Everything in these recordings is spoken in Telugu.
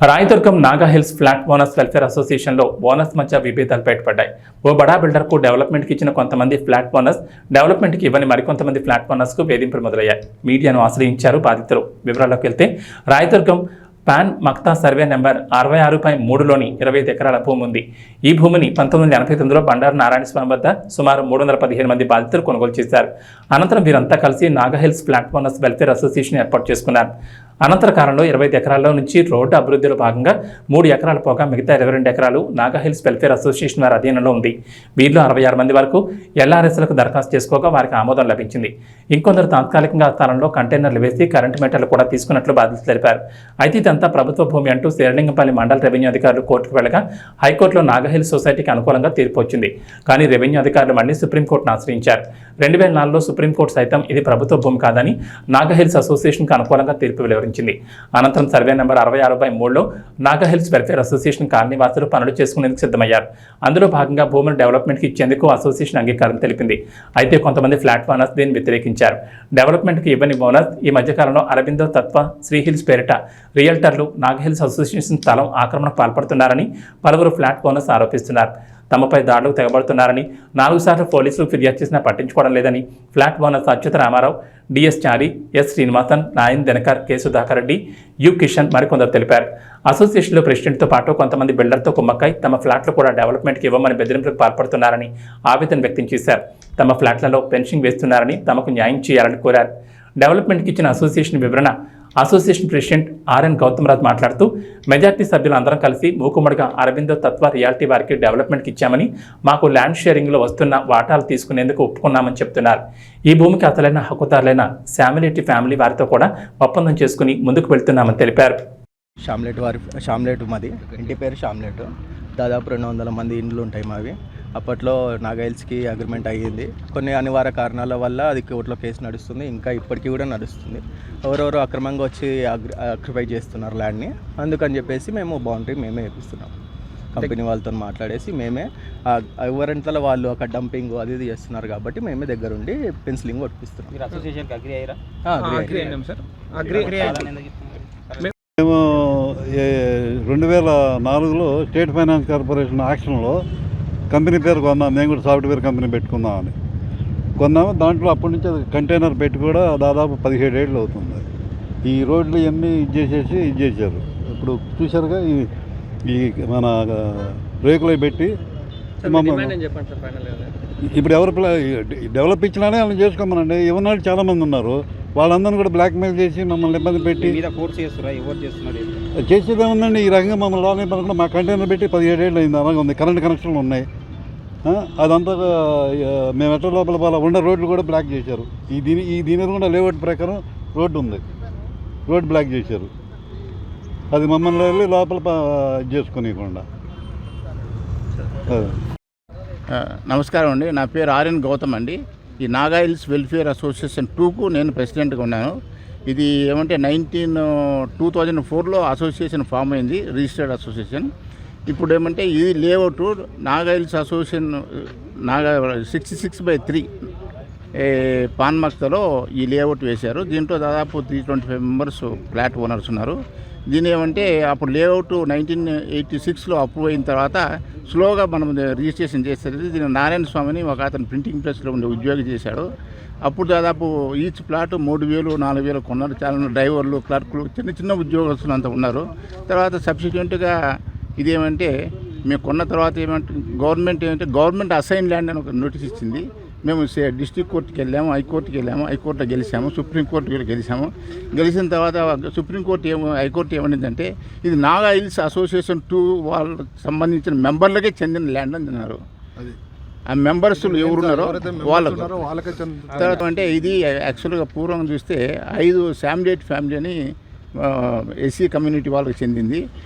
Rayadurgam Naga Hills flat owners welfare అసోసియేషన్లో ఓనర్స్ మధ్య విభేదాలు బయటపడ్డాయి. ఓ బడా బిల్డర్కు డెవలప్మెంట్కి ఇచ్చిన కొంతమంది ఫ్లాట్ ఓనర్స్, డెవలప్మెంట్కి ఇవ్వని మరికొంతమంది ఫ్లాట్ ఓనర్స్కు వేధింపులు మొదలయ్యాయి. మీడియాను ఆశ్రయించారు బాధితులు. వివరాల్లోకి వెళ్తే Rayadurgam Panmaktha survey number 66/3లోని 25 ఎకరాల భూమి ఉంది. ఈ భూమిని 1989లో బండారు నారాయణ స్వామి వద్ద సుమారు 315 మంది బాధితులు కొనుగోలు చేశారు. అనంతరం వీరంతా కలిసి Naga Hills flat owners welfare association ఏర్పాటు చేసుకున్నారు. అనంతర కాలంలో 25 ఎకరాల్లో నుంచి రోడ్డు అభివృద్ధిలో భాగంగా 3 ఎకరాలు పోగా మిగతా 22 ఎకరాలు నాగా హిల్స్ వెల్ఫేర్ అసోసియేషన్ వారి అధీనంలో ఉంది. వీరిలో 66 మంది వరకు ఎల్ఆర్ఎస్లకు దరఖాస్తు చేసుకోగా వారికి ఆమోదం లభించింది. ఇంకొందరు తాత్కాలికంగా స్థలంలో కంటైనర్లు వేసి కరెంటు మీటర్లు కూడా తీసుకున్నట్లు బాధితులు తెలిపారు. అయితే ఇదంతా ప్రభుత్వ భూమి అంటూ శేరలింగంపల్లి మండల రెవెన్యూ అధికారులు కోర్టుకు వెళ్ళగా హైకోర్టులో నాగా హిల్స్ సొసైటీకి అనుకూలంగా తీర్పు వచ్చింది. కానీ రెవెన్యూ అధికారులు మళ్లీ సుప్రీంకోర్టును ఆశ్రయించారు. 2004లో సుప్రీంకోర్టు సైతం ఇది ప్రభుత్వ భూమి కాదని నాగా హిల్స్ అసోసియేషన్కు అనుకూలంగా తీర్పు వెలువరించింది. అనంతరం సర్వే నెంబర్ 66/3లో నాగా హిల్స్ వెల్ఫేర్ అసోసియేషన్ కాలనీవాసులు పనులు చేసుకునేందుకు సిద్ధమయ్యారు. అందులో భాగంగా భూములు డెవలప్మెంట్కి ఇచ్చేందుకు అసోసియేషన్ అంగీకారం తెలిపింది. అయితే కొంతమంది ఫ్లాట్ ఓనర్స్ దీన్ని వ్యతిరేకించారు. డెవలప్మెంట్కి ఇవ్వని ఓనర్స్ ఈ మధ్యకాలంలో అరబిందో తత్వ, శ్రీ హిల్స్ పేరిట రియల్టర్లు నాగా హిల్స్ అసోసియేషన్ స్థలం ఆక్రమణకు పాల్పడుతున్నారని పలువురు ఫ్లాట్ ఓనర్స్ ఆరోపిస్తున్నారు. తమపై దాడులకు తెగబడుతున్నారని, 4 సార్లు పోలీసులు ఫిర్యాదు చేసినా పట్టించుకోవడం లేదని flat owners Achyuta Ramarao, D S Chari, S Srinivasan, Nayan Dinakar, K Sudhakar Reddy, U Kishan మరికొందరు తెలిపారు. అసోసియేషన్లో ప్రెసిడెంట్తో పాటు కొంతమంది బిల్డర్తో కుమ్మక్కై తమ ఫ్లాట్లు కూడా డెవలప్మెంట్కి ఇవ్వమని బెదిరింపులకు పాల్పడుతున్నారని ఆవేదన వ్యక్తం చేశారు. తమ ఫ్లాట్లలో పెన్షన్ వేస్తున్నారని, తమకు న్యాయం చేయాలని కోరారు. డెవలప్మెంట్కి ఇచ్చిన అసోసియేషన్ వివరణ అసోసియేషన్ ప్రెసిడెంట్ ఆర్ఎన్ గౌతమ్రాజ్ మాట్లాడుతూ, మెజార్టీ సభ్యులు అందరం కలిసి మూకుమ్మడిగా అరబిందో తత్వ రియాలిటీ వారికి డెవలప్మెంట్కి ఇచ్చామని, మాకు ల్యాండ్ షేరింగ్లో వస్తున్న వాటాలు తీసుకునేందుకు ఒప్పుకున్నామని చెప్తున్నారు. ఈ భూమికి అసలైన హక్కుదారులైన శామిలిటీ ఫ్యామిలీ వారితో కూడా ఒప్పందం చేసుకుని ముందుకు వెళ్తున్నామని తెలిపారు. షామ్లెట్ మాది ఇంటి పేరు షామ్లెట్. దాదాపు 200 మంది ఇండ్లు ఉంటాయి మావి. అప్పట్లో నాగా హిల్స్కి అగ్రిమెంట్ అయ్యింది. కొన్ని అనివార్య కారణాల వల్ల అది కోర్టులో కేసు నడుస్తుంది. ఇంకా ఇప్పటికీ కూడా నడుస్తుంది. ఎవరెవరు అక్రమంగా వచ్చి ఆక్యుపై చేస్తున్నారు ల్యాండ్ని. అందుకని చెప్పేసి మేము బౌండరీ మేమే వేపిస్తున్నాం. కంపెనీ వాళ్ళతో మాట్లాడేసి మేమే ఎవరింతలో వాళ్ళు అక్కడ డంపింగ్ అది ఇది చేస్తున్నారు కాబట్టి మేమే దగ్గరుండి పెన్సిలింగ్ కొట్టిస్తున్నాం. మేము 2004లో స్టేట్ ఫైనాన్స్ కార్పొరేషన్ ఆక్షన్లో కంపెనీ పేరు కొన్నాం. మేము కూడా సాఫ్ట్వేర్ కంపెనీ పెట్టుకుందామని కొన్నాము. దాంట్లో అప్పటి నుంచి అది కంటైనర్ పెట్టి కూడా దాదాపు 17 ఏళ్ళు అవుతుంది. ఈ రోడ్లు ఇవన్నీ ఇది చేశారు. ఇప్పుడు చూశారుగా ఈ మన రేకులు పెట్టి ఇప్పుడు ఎవరు డెవలప్ ఇచ్చినానే వాళ్ళని చేసుకోమనండి. ఇవ్వనాళ్ళు చాలామంది ఉన్నారు. వాళ్ళందరినీ కూడా బ్లాక్మెయిల్ చేసి మమ్మల్ని ఇబ్బంది పెట్టి చేసేదే ఉందండి. ఈ రకంగా మమ్మల్ని రానివ్వకుండా మా కంటైనర్ పెట్టి 17 ఏళ్ళు అయింది. అలాగే ఉంది. కరెంట్ కనెక్షన్లు ఉన్నాయి. అదంతా మేము ఎట్ల లోపల వాళ్ళ ఉన్న రోడ్లు కూడా బ్లాక్ చేశారు. దీని కూడా లేఅవుట్ ప్రకారం రోడ్డు ఉంది. రోడ్ బ్లాక్ చేశారు. అది మమ్మల్ని వెళ్ళి లోపల చేసుకునేకుండా. నమస్కారం అండి. నా పేరు ఆర్ఎన్ గౌతమ్ అండి. ఈ నాగా హిల్స్ వెల్ఫేర్ అసోసియేషన్ 2కు నేను ప్రెసిడెంట్గా ఉన్నాను. ఇది ఏమంటే 2004లో అసోసియేషన్ ఫామ్ అయింది, రిజిస్టర్డ్ అసోసియేషన్. ఇప్పుడు ఏమంటే ఇది లేఅవుట్ నాగా హిల్స్ అసోసియేషన్ 66/3 పాన్మక్తలో ఈ లేఅవుట్ వేశారు. దీంట్లో దాదాపు 325 మెంబర్స్ ఫ్లాట్ ఓనర్స్ ఉన్నారు. దీని ఏమంటే అప్పుడు లేఅవుట్ 1986లో అప్రూవ్ అయిన తర్వాత స్లోగా మనం రిజిస్ట్రేషన్ చేసేది. దీని నారాయణ స్వామిని ఒక అతను ప్రింటింగ్ ప్రెస్లో ఉండే ఉద్యోగి చేశాడు. అప్పుడు దాదాపు ఈచ్ ప్లాట్ 3,000, 4,000 కొన్నారు. చాలా డ్రైవర్లు, క్లర్కులు, చిన్న ఉద్యోగస్తులు అంతా ఉన్నారు. తర్వాత సబ్సిక్వెంట్గా ఇదేమంటే మేము కొన్న తర్వాత గవర్నమెంట్ అసైన్ ల్యాండ్ అని ఒక నోటీస్ ఇచ్చింది. మేము డిస్ట్రిక్ట్ కోర్టుకి వెళ్ళాము, హైకోర్టులో గెలిచాము, సుప్రీంకోర్టులో గెలిచిన తర్వాత సుప్రీంకోర్టు హైకోర్టు ఏమనిందంటే ఇది నాగా హిల్స్ అసోసియేషన్ 2 వాళ్ళకి సంబంధించిన మెంబర్లకే చెందిన ల్యాండ్ అని అన్నారు. ఆ మెంబర్స్ ఎవరున్నారో వాళ్ళకు తర్వాత అంటే ఇది యాక్చువల్గా పూర్వం చూస్తే 5 శామ్లెట్ ఫ్యామిలీ అని ఎస్సీ కమ్యూనిటీ వాళ్ళకి చెందింది.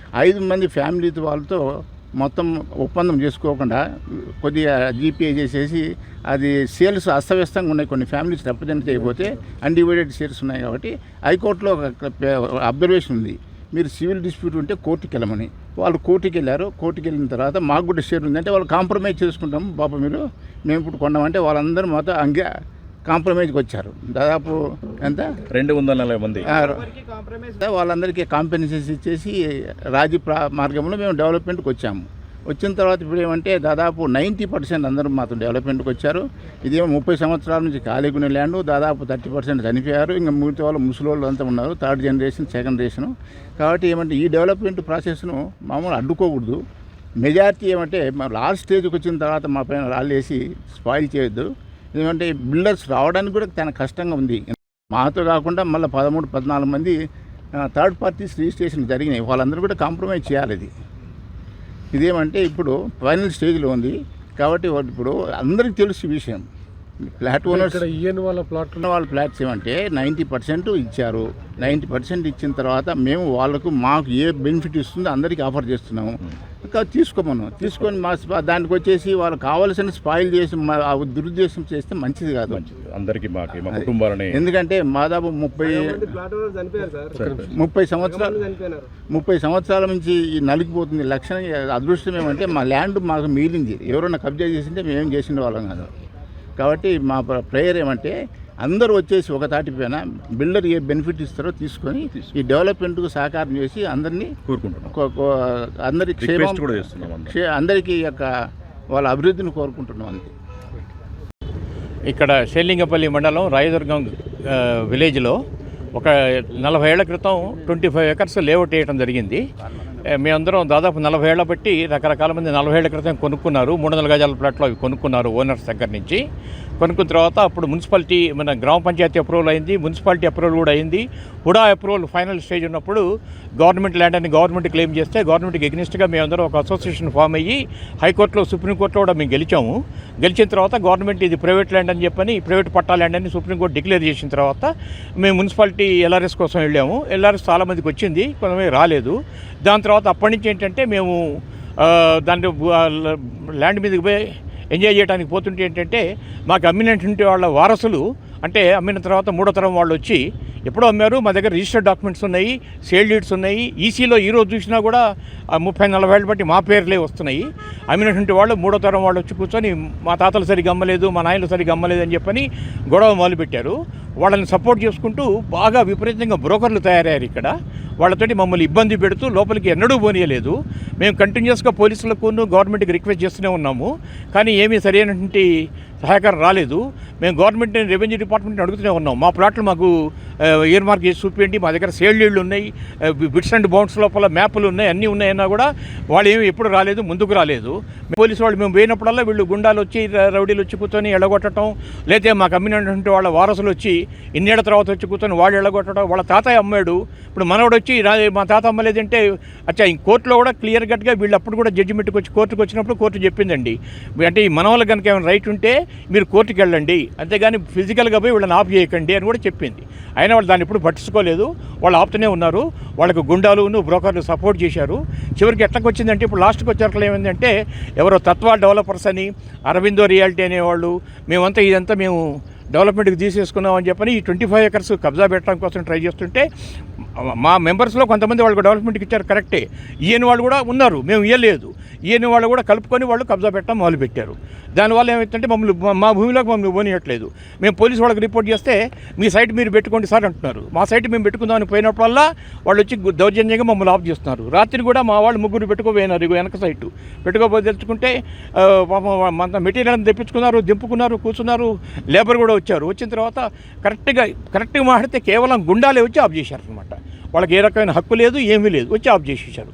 5 మంది ఫ్యామిలీ వాళ్ళతో మొత్తం ఒప్పందం చేసుకోకుండా కొద్దిగా జీపీఏ చేసేసి అది సేల్స్ అస్తవ్యస్తంగా ఉన్నాయి. కొన్ని ఫ్యామిలీస్ రిప్రజెంట్ చేయకపోతే అన్డివైడెడ్ షేర్స్ ఉన్నాయి కాబట్టి హైకోర్టులో అబ్జర్వేషన్ ఉంది. మీరు సివిల్ డిస్ప్యూట్ ఉంటే కోర్టుకి వెళ్ళమని. వాళ్ళు కోర్టుకి వెళ్ళారు. కోర్టుకి వెళ్ళిన తర్వాత మాకు కూడా షేర్ ఉంది అంటే వాళ్ళు కాంప్రమైజ్ చేసుకుంటాము బాబు మేము ఇప్పుడు కొన్నామంటే వాళ్ళందరూ మాతో కాంప్రమైజ్కి వచ్చారు. దాదాపు ఎంత 240 మంది. వాళ్ళందరికీ కాంపెన్సేషన్ ఇచ్చేసి రాజీ మార్గంలో మేము డెవలప్మెంట్కి వచ్చాము. వచ్చిన తర్వాత ఇప్పుడు ఏమంటే దాదాపు 90% అందరూ మాత్రం డెవలప్మెంట్కి వచ్చారు. ఇదేమో 30 సంవత్సరాల నుంచి ఖాళీగునే ల్యాండ్, దాదాపు 30% చనిపోయారు. ఇంకా మిగతా వాళ్ళు ముసలోళ్ళు అంతా ఉన్నారు, 3rd జనరేషన్ 2nd జనరేషన్. కాబట్టి ఏమంటే ఈ డెవలప్మెంట్ ప్రాసెస్ను మామూలు అడ్డుకోకూడదు. మెజారిటీ ఏమంటే లాస్ట్ స్టేజ్కి వచ్చిన తర్వాత మా పైన రాళ్ళేసి స్పాయిల్ చేయొద్దు. ఏమంటే బిల్డర్స్ రావడానికి కూడా చాలా కష్టంగా ఉంది. మాతో కాకుండా మళ్ళీ 13-14 మంది థర్డ్ పార్టీస్ రిజిస్ట్రేషన్ జరిగినాయి. వాళ్ళందరూ కూడా కాంప్రమైజ్ చేయాలి. ఇదేమంటే ఇప్పుడు ఫైనల్ స్టేజ్లో ఉంది. కాబట్టి ఇప్పుడు అందరికీ తెలుసు ఈ విషయం. ఫ్లాట్ ఓనర్స్ వాళ్ళ ఫ్లాట్స్ ఏమంటే 90% ఇచ్చారు. 90% ఇచ్చిన తర్వాత మేము మాకు ఏ బెనిఫిట్ ఇస్తుందో అందరికీ ఆఫర్ చేస్తున్నాము. తీసుకొని దానికి వచ్చేసి వాళ్ళు కావాల్సిన స్పాయిల్ చేసి దురుద్దేశం చేస్తే మంచిది కాదు అందరికీ, మాకు మా కుటుంబాలని. ఎందుకంటే దాదాపు 30 సంవత్సరాల నుంచి ఈ నలిగిపోతుంది. లక్షణం అదృష్టం ఏమంటే మా ల్యాండ్ మాకు మిగిలింది. ఎవరైనా కబ్జా చేసింటే మేమేం చేసిన వాళ్ళం కాదు. కాబట్టి మా ప్రేయర్ ఏమంటే అందరూ వచ్చేసి ఒక తాటి పైన బిల్డర్ ఏ బెనిఫిట్ ఇస్తారో తీసుకొని ఈ డెవలప్మెంట్కు సహకారం చేసి అందరినీ కోరుకుంటున్నాం. అందరి క్షేమం కూడా అందరికీ యొక్క వాళ్ళ అభివృద్ధిని కోరుకుంటున్నాం. అంతే. ఇక్కడ షేర్లింగపల్లి మండలం రాయదుర్గం విలేజ్లో ఒక 40 ఏళ్ల క్రితం 25 ఎకర్స్ లేఅవుట్ వేయడం జరిగింది. మేమందరం దాదాపు 40 ఏళ్ల బట్టి రకరకాల మంది 40 ఏళ్ల క్రితం కొనుక్కున్నారు. 300 గజాల ప్లాట్లో అవి కొనుక్కున్నారు ఓనర్స్ దగ్గర నుంచి. కొనుక్కున్న తర్వాత అప్పుడు మున్సిపాలిటీ మన గ్రామ పంచాయతీ అప్రూవల్ అయింది, మున్సిపాలిటీ అప్రూవల్ కూడా అయింది. హుడా అప్రూవల్ ఫైనల్ స్టేజ్ ఉన్నప్పుడు గవర్నమెంట్ ల్యాండ్ అని గవర్నమెంట్ క్లెయిమ్ చేస్తే గవర్నమెంట్కి ఎగ్నిస్ట్గా మేమందరం ఒక అసోసియేషన్ ఫామ్ అయ్యి హైకోర్టులో సుప్రీంకోర్టులో కూడా మేము గెలిచాము. గెలిచిన తర్వాత గవర్నమెంట్ ఇది ప్రైవేట్ ల్యాండ్ అని చెప్పని ప్రైవేట్ పట్టా ల్యాండ్ అని సుప్రీంకోర్టు డిక్లేర్ చేసిన తర్వాత మేము మున్సిపాలిటీ ఎల్ఆర్ఎస్ కోసం వెళ్ళాము. ఎల్ఆర్ఎస్ చాలామందికి వచ్చింది, కొంతమంది రాలేదు. దాని తర్వాత అప్పటి నుంచి ఏంటంటే మేము దాని ల్యాండ్ మీదకి పోయి ఎంజాయ్ చేయడానికి పోతుంటే ఏంటంటే మాకు అమ్మినటువంటి వాళ్ళ వారసులు అంటే అమ్మిన తర్వాత 3వ తరం వాళ్ళు వచ్చి ఎప్పుడో అమ్మారు, మా దగ్గర రిజిస్టర్డ్ డాక్యుమెంట్స్ ఉన్నాయి, సేల్ డీడ్స్ ఉన్నాయి. ఈసీలో ఈరోజు చూసినా కూడా 30-40 ఏళ్ళు బట్టి మా పేర్లే వస్తున్నాయి. అమ్మినటువంటి వాళ్ళు 3వ తరం వాళ్ళు వచ్చి కూర్చొని మా తాతలు సరిగ్గా అమ్మలేదు, మా నాయనలు సరిగ్గా అమ్మలేదు అని చెప్పని గొడవ మొదలుపెట్టారు. వాళ్ళని సపోర్ట్ చేసుకుంటూ బాగా విపరీతంగా బ్రోకర్లు తయారయ్యారు ఇక్కడ. వాళ్ళతోటి మమ్మల్ని ఇబ్బంది పెడుతూ లోపలికి ఎన్నడూ పోనీయలేదు. మేము కంటిన్యూస్గా పోలీసులకు గవర్నమెంట్కి రిక్వెస్ట్ చేస్తూనే ఉన్నాము, కానీ ఏమీ సరైనటువంటి సహకారం రాలేదు. మేము గవర్నమెంట్ రెవెన్యూ డిపార్ట్మెంట్ని అడుగుతూనే ఉన్నాం. మా ప్లాట్లు మాకు ఇయర్ మార్క్ చేసి చూపించండి, మా దగ్గర సేల్ డీడ్లు ఉన్నాయి, బిట్స్ అండ్ బౌండ్స్ లోపల మ్యాపులు ఉన్నాయి, అన్నీ ఉన్నాయన్నా కూడా వాళ్ళు ఏమి ఎప్పుడు రాలేదు, ముందుకు రాలేదు. పోలీసు వాళ్ళు మేము పోయినప్పుడల్లా వీళ్ళు గుండాలు వచ్చి రౌడీలు వచ్చి కూర్చొని ఎడగొట్టడం, లేకపోతే మాకు అమ్మినటువంటి వాళ్ళ వారసులు వచ్చి ఇన్నేళ్ల తర్వాత వచ్చి కూర్చొని వాళ్ళు ఎడగొట్టడం. వాళ్ళ తాతయ్య అమ్మాడు, ఇప్పుడు మనవాడు వచ్చి మా తాత అమ్మలేదంటే అచ్చా కోర్టులో కూడా క్లియర్ కట్గా వీళ్ళు అప్పుడు కూడా జడ్జిమెంట్కి వచ్చి కోర్టుకు వచ్చినప్పుడు కోర్టు చెప్పిందండి, అంటే ఈ మనవాళ్ళకి కనుక ఏమైనా రైట్ ఉంటే మీరు కోర్టుకి వెళ్ళండి, అంతేగాని ఫిజికల్గా పోయి వీళ్ళని ఆఫ్ చేయకండి అని కూడా చెప్పింది. అయినా వాళ్ళు దాన్ని ఎప్పుడు పట్టించుకోలేదు, వాళ్ళు ఆపుతూనే ఉన్నారు. వాళ్ళకు గుండాలు బ్రోకర్లు సపోర్ట్ చేశారు. చివరికి ఎట్లకి వచ్చిందంటే ఇప్పుడు లాస్ట్కి వచ్చేట్లు ఏమైందంటే ఎవరో తత్వా డెవలపర్స్ అని అరవిందో రియాలిటీ అనేవాళ్ళు మేమంతా ఇదంతా మేము డెవలప్మెంట్కి తీసేసుకున్నాం అని చెప్పని ఈ 25 ఎకర్స్ కబ్జా పెట్టడం కోసం ట్రై చేస్తుంటే మా మెంబర్స్లో కొంతమంది వాళ్ళకు డెవలప్మెంట్కి ఇచ్చారు కరెక్టే, ఈయన వాళ్ళు కూడా ఉన్నారు, మేము ఇవ్వలేదు, ఈయన వాళ్ళు కూడా కలుపుకొని వాళ్ళు కబ్జా పెట్టడం మొదలుపెట్టారు. దానివల్ల ఏమైందంటే మా భూమిలోకి మమ్మల్ని పోనీయట్లేదు. మేము పోలీసు వాళ్ళకి రిపోర్ట్ చేస్తే మీ సైట్ మీరు పెట్టుకోండి సార్ అంటున్నారు. మా సైట్ మేము పెట్టుకుందామని పోయినప్పుడల్లా వాళ్ళు వచ్చి దౌర్జన్యంగా మమ్మల్ని ఆఫ్ చేస్తున్నారు. రాత్రి కూడా మా వాళ్ళు 3 పెట్టుకోపోయినారు వెనక సైటు. పెట్టుకోపోతే తెచ్చుకుంటే మెటీరియల్ తెప్పించుకున్నారు, దింపుకున్నారు, కూర్చున్నారు, లేబర్ కూడా వచ్చారు. వచ్చిన తర్వాత కరెక్ట్గా మాట్లాడితే కేవలం గుండాలే వచ్చి ఆఫ్ చేశారు అనమాట. వాళ్ళకి ఏ రకమైన హక్కు లేదు, ఏమీ లేదు, వచ్చి ఆఫ్ చేసేసారు.